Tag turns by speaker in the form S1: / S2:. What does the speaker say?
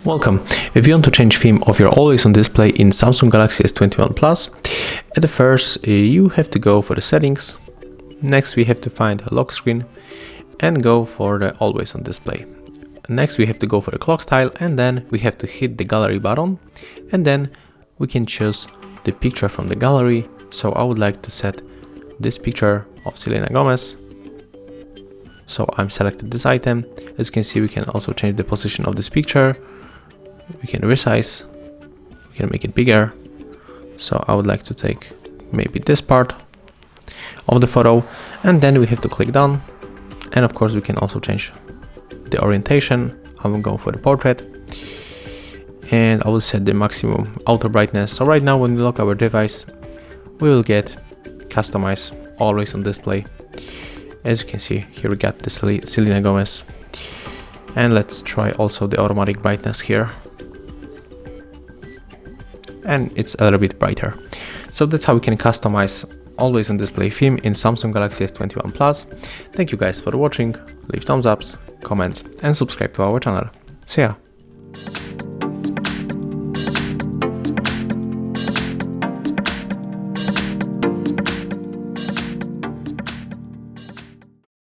S1: Welcome. If you want to change theme of your Always on display in Samsung Galaxy S21 Plus, at the first you have to go for the settings. Next we have to find a lock screen and go for the Always on display. Next we have to go for the clock style, and then we have to hit the gallery button, and then we can choose the picture from the gallery. So I would like to set this picture of Selena Gomez. So I'm selected this item. As you can see, we can also change the position of this picture. We can resize, we can make it bigger. So I would like to take maybe this part of the photo, and then we have to click done. And of course we can also change the orientation. I will go for the portrait, and I will set the maximum auto brightness. So right now when we lock our device, we will get Customize Always on display. As you can see, here we got the Selena Gomez. And let's try also the automatic brightness here. And it's a little bit brighter. So that's how we can customize Always on display theme in Samsung Galaxy S21 Plus. Thank you guys for watching. Leave thumbs ups, comments, and subscribe to our channel. See ya!